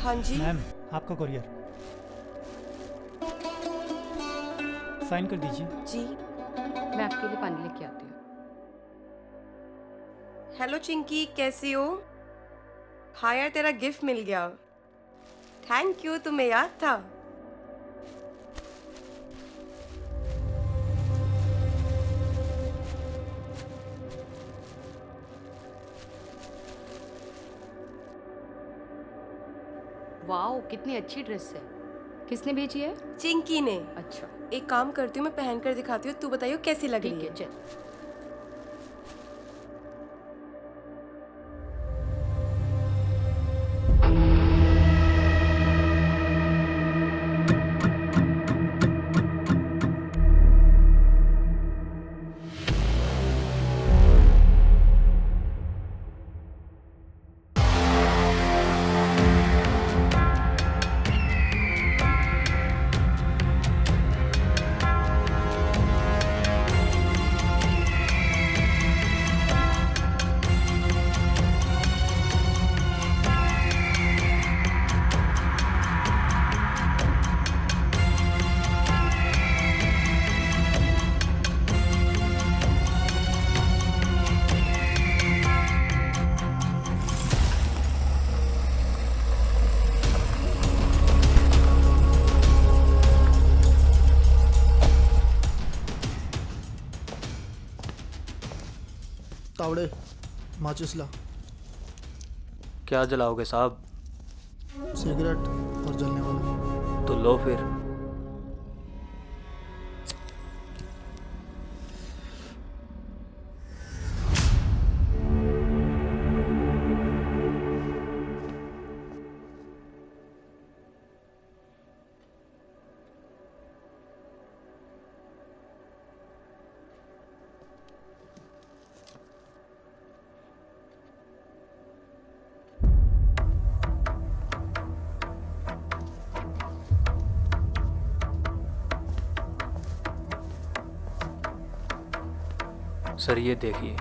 हाँ जी। मैम, आपका courier. Sign कर दीजिए। जी। मैं आपके लिए पानी लेके आती हूँ। हेलो चिंकी, कैसी हो? हाँ यार, तेरा गिफ्ट मिल गया। थैंक यू, तुम्हें याद था। वाओ, कितनी अच्छी ड्रेस है। किसने भेजी है? चिंकी ने। अच्छा, एक काम करती हूँ, मैं पहन कर दिखाती हूँ, तू बताइयो कैसी लग ठीक रही है, है। चल। तावड़े, माचिस ला। क्या जलाओगे साहब? सिगरेट और जलने वाला। तो लो फिर। सर ये देखिए।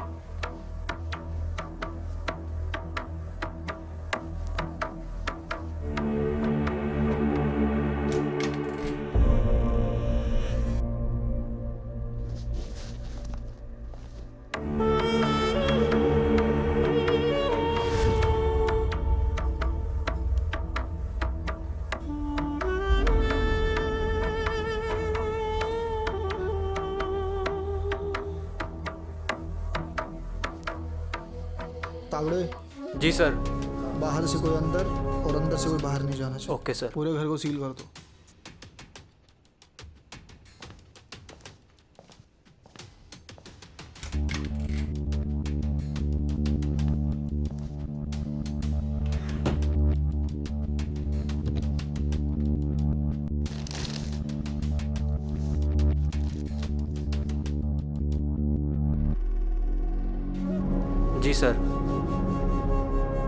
तावड़े, जी सर। बाहर से कोई अंदर और अंदर से कोई बाहर नहीं जाना चाहिए। Okay sir. पूरे घर को सील कर दो। जी सर,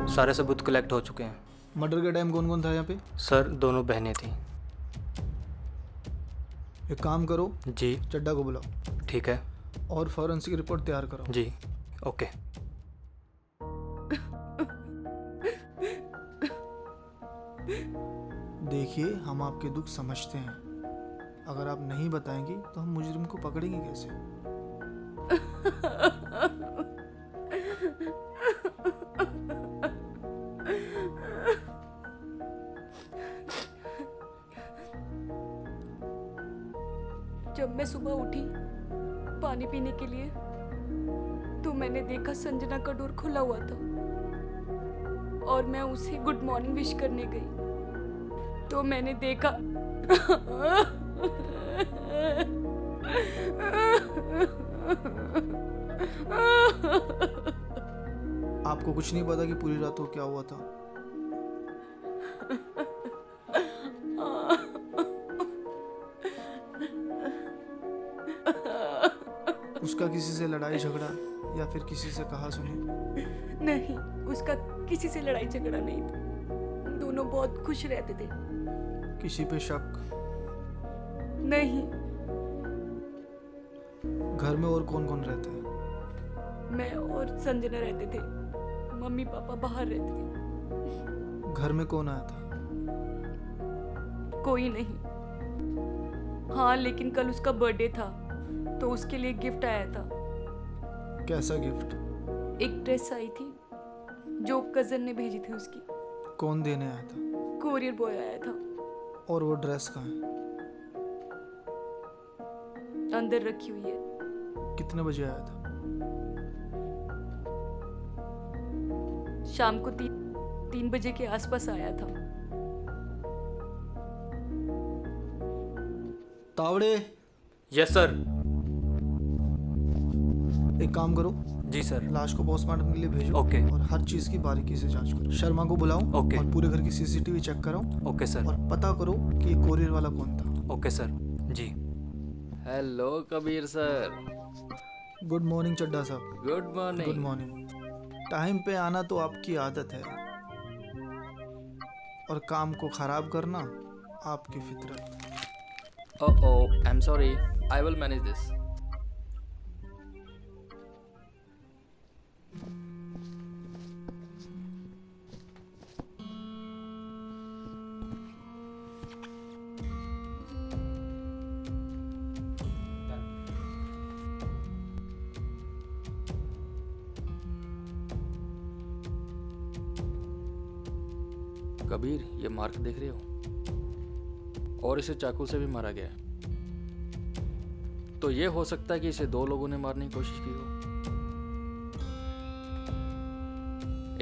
सारे सबूत कलेक्ट हो चुके हैं। मर्डर के टाइम कौन कौन था यहाँ पे? सर दोनों बहनें थीं। एक काम करो, जी चड्डा को बुलाओ ठीक है। और फॉरेंसिक रिपोर्ट तैयार करो। जी ओके। देखिए, हम आपके दुख समझते हैं। अगर आप नहीं बताएंगी तो हम मुजरिम को पकड़ेंगे कैसे? जब मैं सुबह उठी पानी पीने के लिए तो मैंने देखा संजना का डोर खुला हुआ था और मैं उसे गुड मॉर्निंग विश करने गई तो मैंने देखा आपको कुछ नहीं पता कि पूरी रात को क्या हुआ था? उसका किसी से लड़ाई झगड़ा या फिर किसी से कहा सुनी? नहीं, उसका किसी से लड़ाई झगड़ा नहीं था। दोनों बहुत खुश रहते थे। किसी पे शक? नहीं। घर में और कौन कौन रहते हैं? मैं और संजना रहते थे। मम्मी पापा बाहर रहते थे। घर में कौन आया था? कोई नहीं। हाँ, लेकिन कल उसका बर्थडे था तो उसके लिए गिफ्ट आया था। कैसा गिफ्ट? एक ड्रेस आई थी जो कजन ने भेजी थी उसकी। कौन देने आया था? कोरियर बॉय आया था। और वो ड्रेस कहाँ है? अंदर रखी हुई है। कितने बजे आया था? शाम को 3 बजे के आसपास आया था। Tawde, yes sir. एक काम करो, जी सर। लाश को पोस्टमार्टम के लिए भेजो। ओके। और हर चीज की बारीकी से जांच करो। शर्मा को बुलाओ। ओके। और पूरे घर की सीसीटीवी चेक कराओ। Okay sir. और पता करो कि ये कोरियर वाला कौन था। Okay sir. जी। Hello Kabir sir. Good morning Chadda साहब। Good good morning. Morning. Time पे आना तो आपकी आदत है, और काम को खराब करना आपकी फितरत। Oh, I'm sorry. I will manage this. Kabir, ये मार्क देख रहे हो? और इसे चाकू से भी मारा गया है। तो ये हो सकता है कि इसे 2 लोगों ने मारने की कोशिश की हो।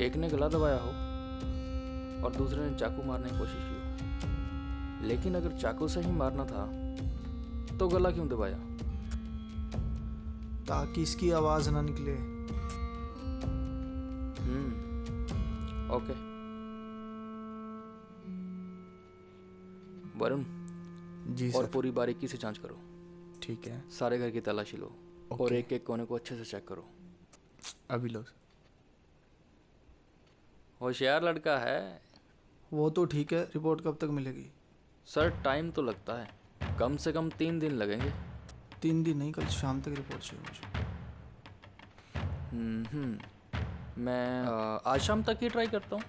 एक ने गला दबाया हो और दूसरे ने चाकू मारने की कोशिश की हो। लेकिन अगर चाकू से ही मारना था तो गला क्यों दबाया? ताकि इसकी आवाज ना निकले। ओके। वरुण, जी और सर। पूरी बारीकी से जांच करो। ठीक है, सारे घर की तलाशी लो और ओके। एक एक कोने को अच्छे से चेक करो। अभी लो। होशियार लड़का है। वो तो ठीक है, रिपोर्ट कब तक मिलेगी? सर टाइम तो लगता है, कम से कम 3 दिन लगेंगे। 3 दिन नहीं, कल शाम तक रिपोर्ट चाहिए मुझे। मैं आज शाम तक ही ट्राई करता हूँ।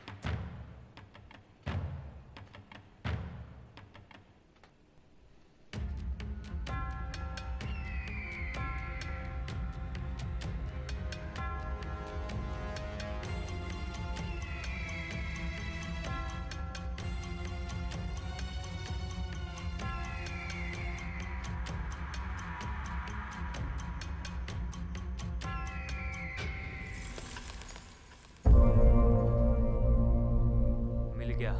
मिल गया।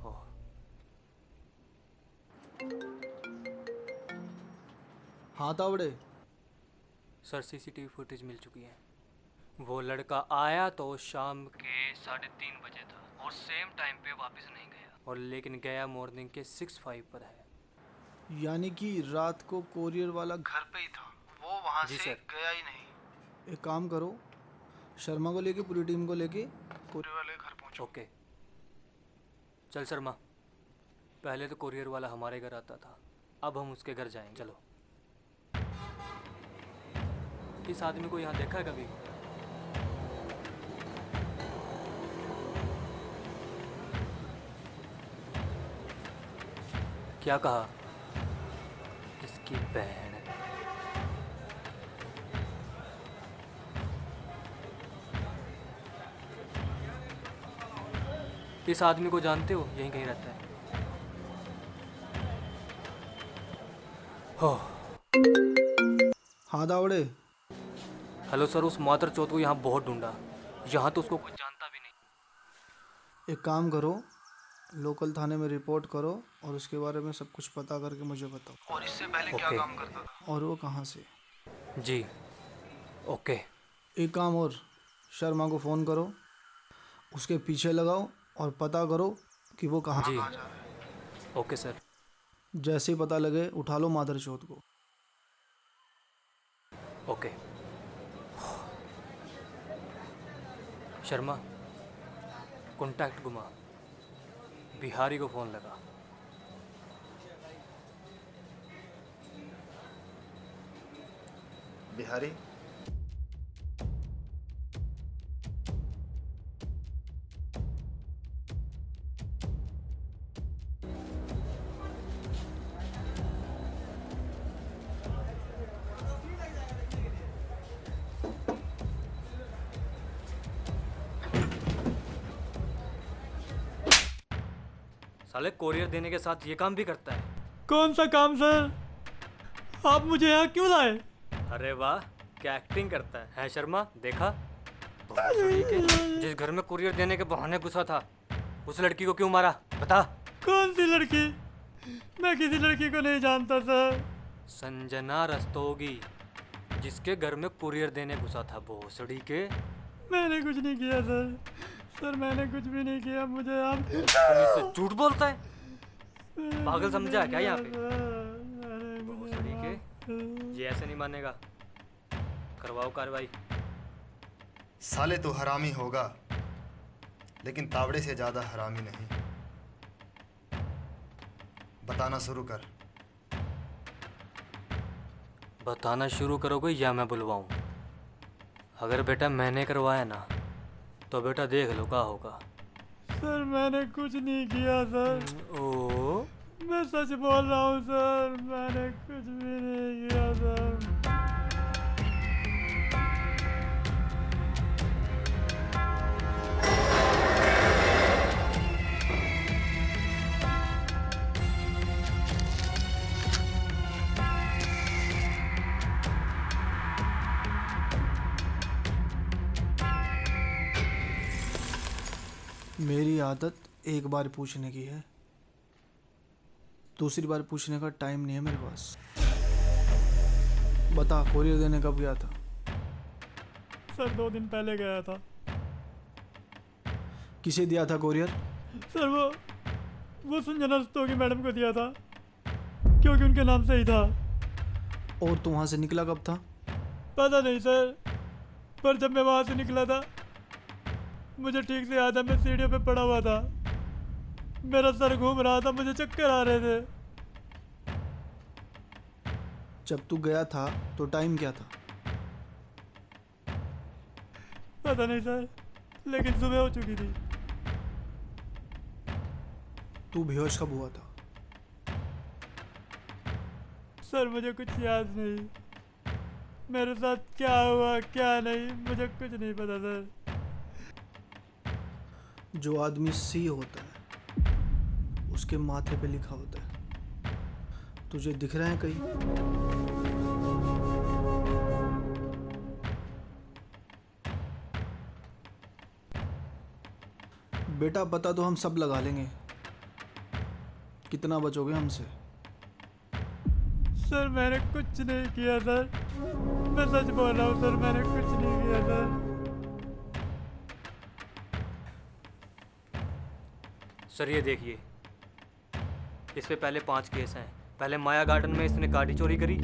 ओह, हाँ तावड़े, सर सीसीटीवी फुटेज मिल चुकी है। वो लड़का आया तो शाम के 3:30 बजे था और सेम टाइम पे वापस नहीं गया, और लेकिन गया मॉर्निंग के 6:05 पर है। यानी कि रात को कोरियर वाला घर पे ही था, वो वहाँ जी से सर। गया ही नहीं। एक काम करो, शर्मा को लेके पूरी टीम को लेके कोरियर वाले के घर पहुँचो। ओके। चल शर्मा, पहले तो कोरियर वाला हमारे घर आता था, अब हम उसके घर जाएंगे। चलो। इस आदमी को यहाँ देखा है कभी? क्या कहा? इसकी बहन। इस आदमी को जानते हो? यहीं कहीं रहता है। हो। हाँ तावड़े, हेलो सर, उस मादर चौथ को यहाँ बहुत ढूंढा, यहाँ तो उसको कोई जानता भी नहीं। एक काम करो, लोकल थाने में रिपोर्ट करो और उसके बारे में सब कुछ पता करके मुझे बताओ। और इससे पहले क्या ओके। काम करता था और वो कहाँ से? जी। ओके। एक काम और, शर्मा को फ़ोन करो, उसके पीछे लगाओ और पता करो कि वो कहाँ जी। जा रहा है। Okay sir. जैसे ही पता लगे उठा लो मादर चौथ को। ओके। शर्मा, कॉन्टैक्ट घुमा, बिहारी को फ़ोन लगा। बिहारी, साले कोरियर देने के साथ ये काम भी करता है। कौन सा काम सर? आप मुझे यहाँ क्यों लाए? अरे वाह, क्या एक्टिंग करता है शर्मा? देखा भोसड़ी के, जिस घर में कुरियर देने के बहाने घुसा था उस लड़की को क्यों मारा बता। कौन सी लड़की? मैं किसी लड़की को नहीं जानता सर। संजना रस्तोगी, जिसके घर में कुरियर देने घुसा था भोसड़ी के। मैंने कुछ नहीं किया सर। सर मैंने कुछ भी नहीं किया। मुझे आप पुलिस से झूठ बोलता है, पागल समझा है क्या यहाँ पे? भोसड़ी के, ये ऐसे नहीं मानेगा, करवाओ कार्रवाई। साले तो हरामी होगा लेकिन तावड़े से ज़्यादा हरामी नहीं। बताना शुरू कर। बताना शुरू करोगे या मैं बुलवाऊं? अगर बेटा मैंने करवाया ना तो बेटा देख लो क्या होगा। सर मैंने कुछ नहीं किया सर। ओ, मैं सच बोल रहा हूँ सर। मैंने कुछ भी नहीं किया सर। मेरी आदत एक बार पूछने की है, दूसरी बार पूछने का टाइम नहीं है मेरे पास। बता, कोरियर देने कब गया था? सर 2 दिन पहले गया था। किसे दिया था कोरियर? सर वो संजना रस्तोगी मैडम को दिया था, क्योंकि उनके नाम से ही था। और तू वहाँ से निकला कब था? पता नहीं सर, पर जब मैं वहाँ से निकला था मुझे ठीक से याद है, मैं सीढ़ियों पे पड़ा हुआ था, मेरा सर घूम रहा था, मुझे चक्कर आ रहे थे। जब तू गया था तो टाइम क्या था? पता नहीं सर, लेकिन सुबह हो चुकी थी। तू बेहोश कब हुआ था? सर मुझे कुछ याद नहीं, मेरे साथ क्या हुआ क्या नहीं मुझे कुछ नहीं पता सर। जो आदमी सी होता है उसके माथे पे लिखा होता है। तुझे दिख रहा है कहीं? बेटा पता तो हम सब लगा लेंगे, कितना बचोगे हमसे? सर मैंने कुछ नहीं किया सर, मैं सच बोल रहा हूँ सर, मैंने कुछ नहीं किया सर। सर ये देखिए, इस पे पहले 5 केस हैं। पहले माया गार्डन में इसने गाड़ी चोरी करी,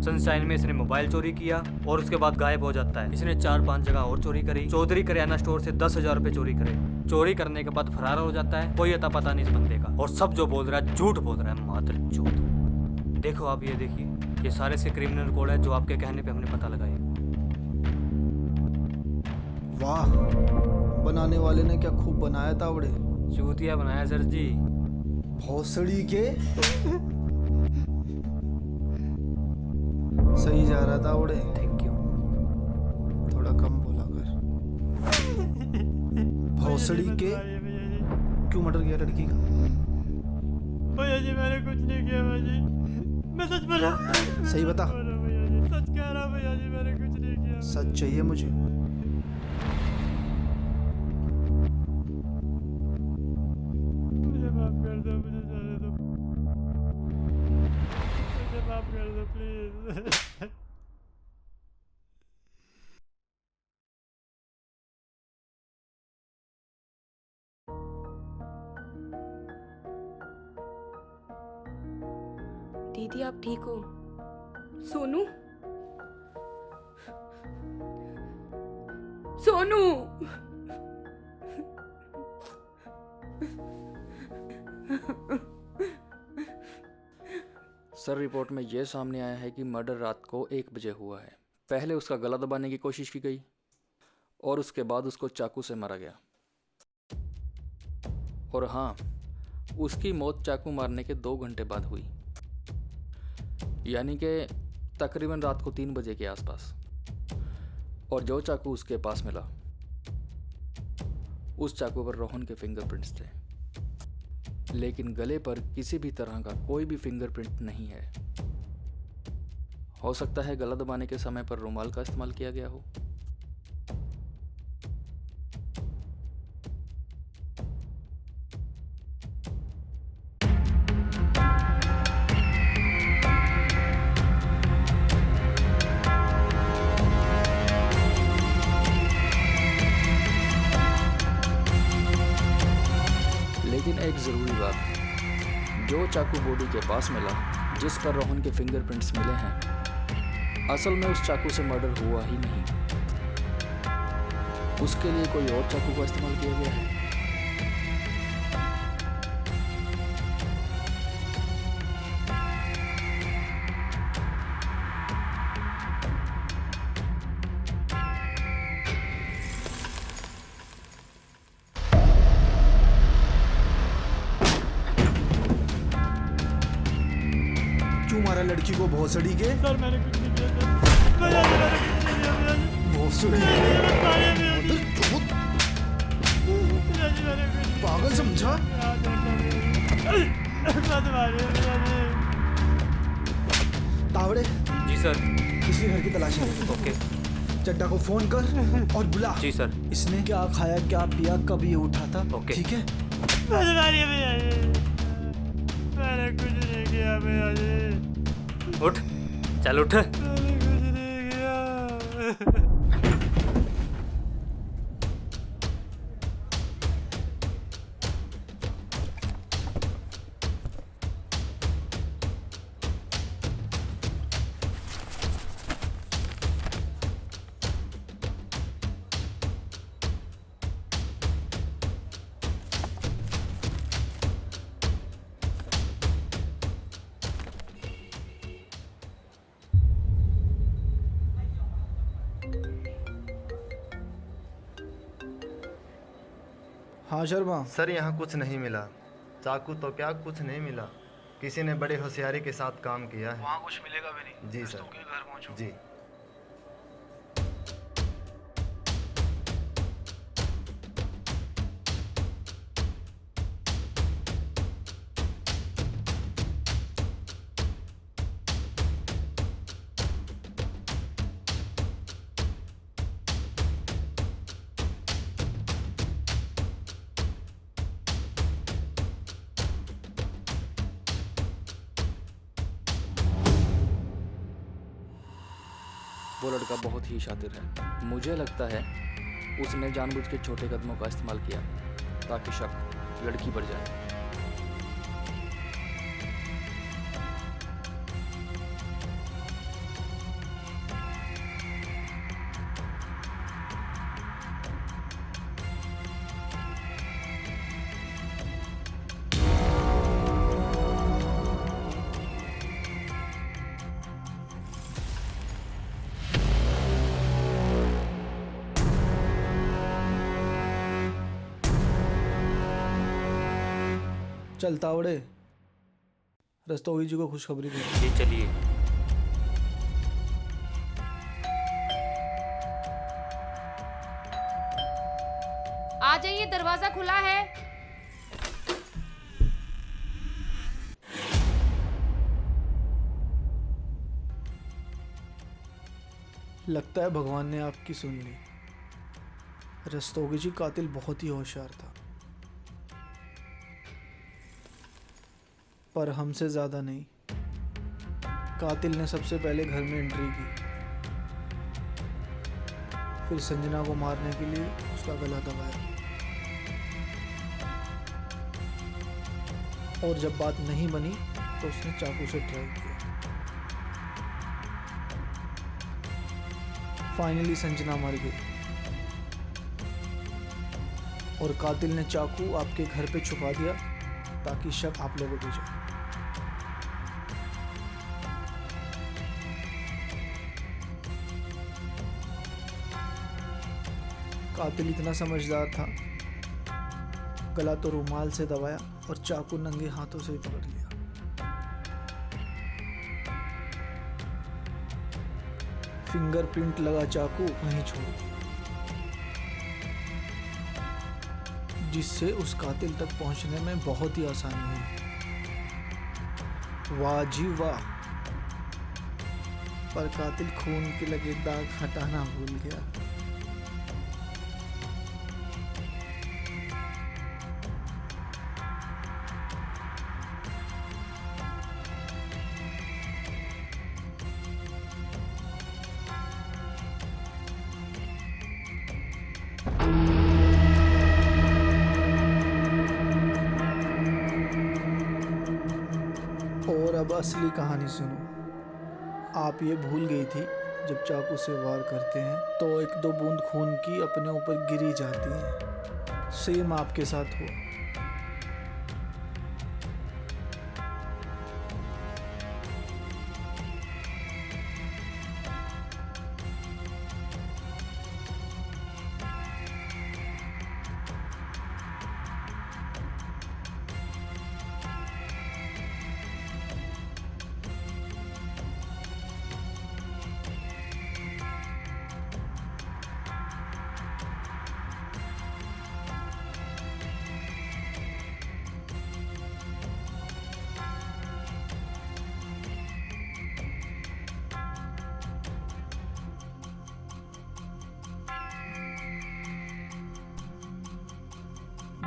सनशाइन में इसने मोबाइल चोरी किया और उसके बाद गायब हो जाता है। इसने 4-5 जगह और चोरी करी। चौधरी करियाना स्टोर से 10,000 रुपये चोरी करे। चोरी करने के बाद फरार हो जाता है। कोई अता पता नहीं इस बंदे का, और सब जो बोल रहा है झूठ बोल रहा है, मात्र झूठ। देखो आप ये देखिए, ये सारे इसके क्रिमिनल कोड है जो आपके कहने पे हमने पता लगाए। वाह, बनाने वाले ने क्या खूब बनाया तावड़े। चूतिया बनाया सर जी। भोसड़ी के सही जा रहा था तावड़े। Thank you. थोड़ा कम बोला कर। भोसड़ी के क्यों मर्डर किया लड़की का? भैया जी मैंने कुछ नहीं किया भैया जी, मैं सच बोल रहा। सही बता। भैया जी सच कह रहा भैया जी, मैंने कुछ नहीं किया। सच चाहिए मुझे। मुझे माफ कर दो, मुझे जाने दो, मुझे माफ कर दो प्लीज। दीदी आप ठीक हो? सोनू, सोनू, सर रिपोर्ट में यह सामने आया है कि मर्डर रात को 1 बजे हुआ है। पहले उसका गला दबाने की कोशिश की गई और उसके बाद उसको चाकू से मारा गया। और हाँ, उसकी मौत चाकू मारने के 2 घंटे बाद हुई, यानी कि तकरीबन रात को 3 बजे के आसपास। और जो चाकू उसके पास मिला, उस चाकू पर रोहन के फिंगरप्रिंट्स थे। लेकिन गले पर किसी भी तरह का कोई भी फिंगरप्रिंट नहीं है। हो सकता है गला दबाने के समय पर रुमाल का इस्तेमाल किया गया हो। लेकिन एक ज़रूरी बात, जो चाकू बॉडी के पास मिला जिस पर रोहन के फिंगरप्रिंट्स मिले हैं, असल में उस चाकू से मर्डर हुआ ही नहीं। उसके लिए कोई और चाकू का इस्तेमाल किया गया है। क्यों मारा लड़की को भोसड़ी के? सर मैंने कुछ नहीं किया सर। मैंने कुछ नहीं किया भैया भोसड़ी जी। मैंने कुछ पागल समझा? तावड़े, जी सर। इसके घर की तलाशी ले। ओके। चड्डा को फोन कर और बुला। जी सर। इसने क्या खाया, क्या पिया, कब ये उठा था? ओके। ठीक है? मैंने कुछ नहीं किया भैया जी। उठ, चल उठ। मैंने कुछ नहीं किया। हाँ शर्मा, सर यहाँ कुछ नहीं मिला। चाकू तो क्या, कुछ नहीं मिला। किसी ने बड़े होशियारी के साथ काम किया है। वहाँ कुछ मिलेगा भी नहीं। जी सर। के घर पहुँचो। जी। वो लड़का बहुत ही शातिर है। मुझे लगता है उसने जानबूझ के छोटे कदमों का इस्तेमाल किया ताकि शक लड़की पर जाए। चल तावड़े, रस्तोगी जी को खुशखबरी दे। जी चलिए। आ जाइए, दरवाजा खुला है। लगता है भगवान ने आपकी सुन ली। रस्तोगी जी कातिल बहुत ही होशियार था, पर हमसे ज़्यादा नहीं। कातिल ने सबसे पहले घर में एंट्री की, फिर संजना को मारने के लिए उसका गला दबाया, और जब बात नहीं बनी तो उसने चाकू से ट्राई किया। फाइनली संजना मर गई और कातिल ने चाकू आपके घर पे छुपा दिया ताकि शक आप लोगों पे जाए। कातिल इतना समझदार था, गला तो रुमाल से दबाया और चाकू नंगे हाथों से ही पकड़ लिया। फिंगरप्रिंट लगा चाकू वहीं छोड़ दिया। जिससे उस कातिल तक पहुंचने में बहुत ही आसानी हुई। वाह जी वाह, पर कातिल खून के लगे दाग हटाना भूल गया। और अब असली कहानी सुनो। आप ये भूल गई थी जब चाकू से वार करते हैं तो एक दो बूंद खून की अपने ऊपर गिरी जाती है। सेम आपके साथ हुआ।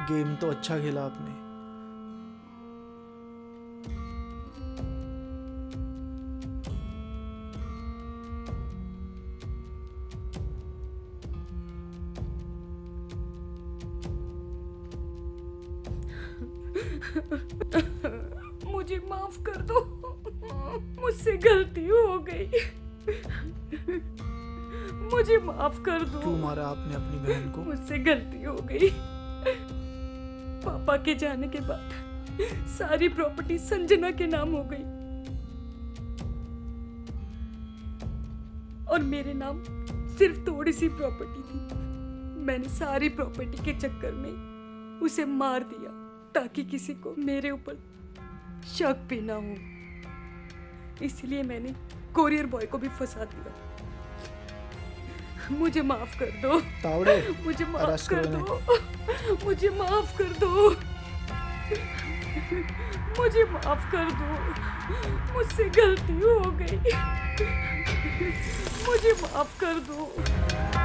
गेम तो अच्छा खेला आपने। मुझे माफ कर दो, मुझसे गलती हो गई। मुझे माफ कर दो। क्यों मारा आपने अपनी बहन को? मुझसे गलती हो गई। पापा के जाने के बाद सारी प्रॉपर्टी संजना के नाम हो गई और मेरे नाम सिर्फ थोड़ी सी प्रॉपर्टी थी। मैंने सारी प्रॉपर्टी के चक्कर में उसे मार दिया ताकि किसी को मेरे ऊपर शक भी ना हो। इसलिए मैंने कोरियर बॉय को भी फंसा दिया। मुझे माफ कर दो तावड़े, मुझे माफ अरेस्ट कर करो दो। मुझे माफ कर दो। मुझे माफ कर दो। मुझसे गलती हो गई। मुझे माफ कर दो।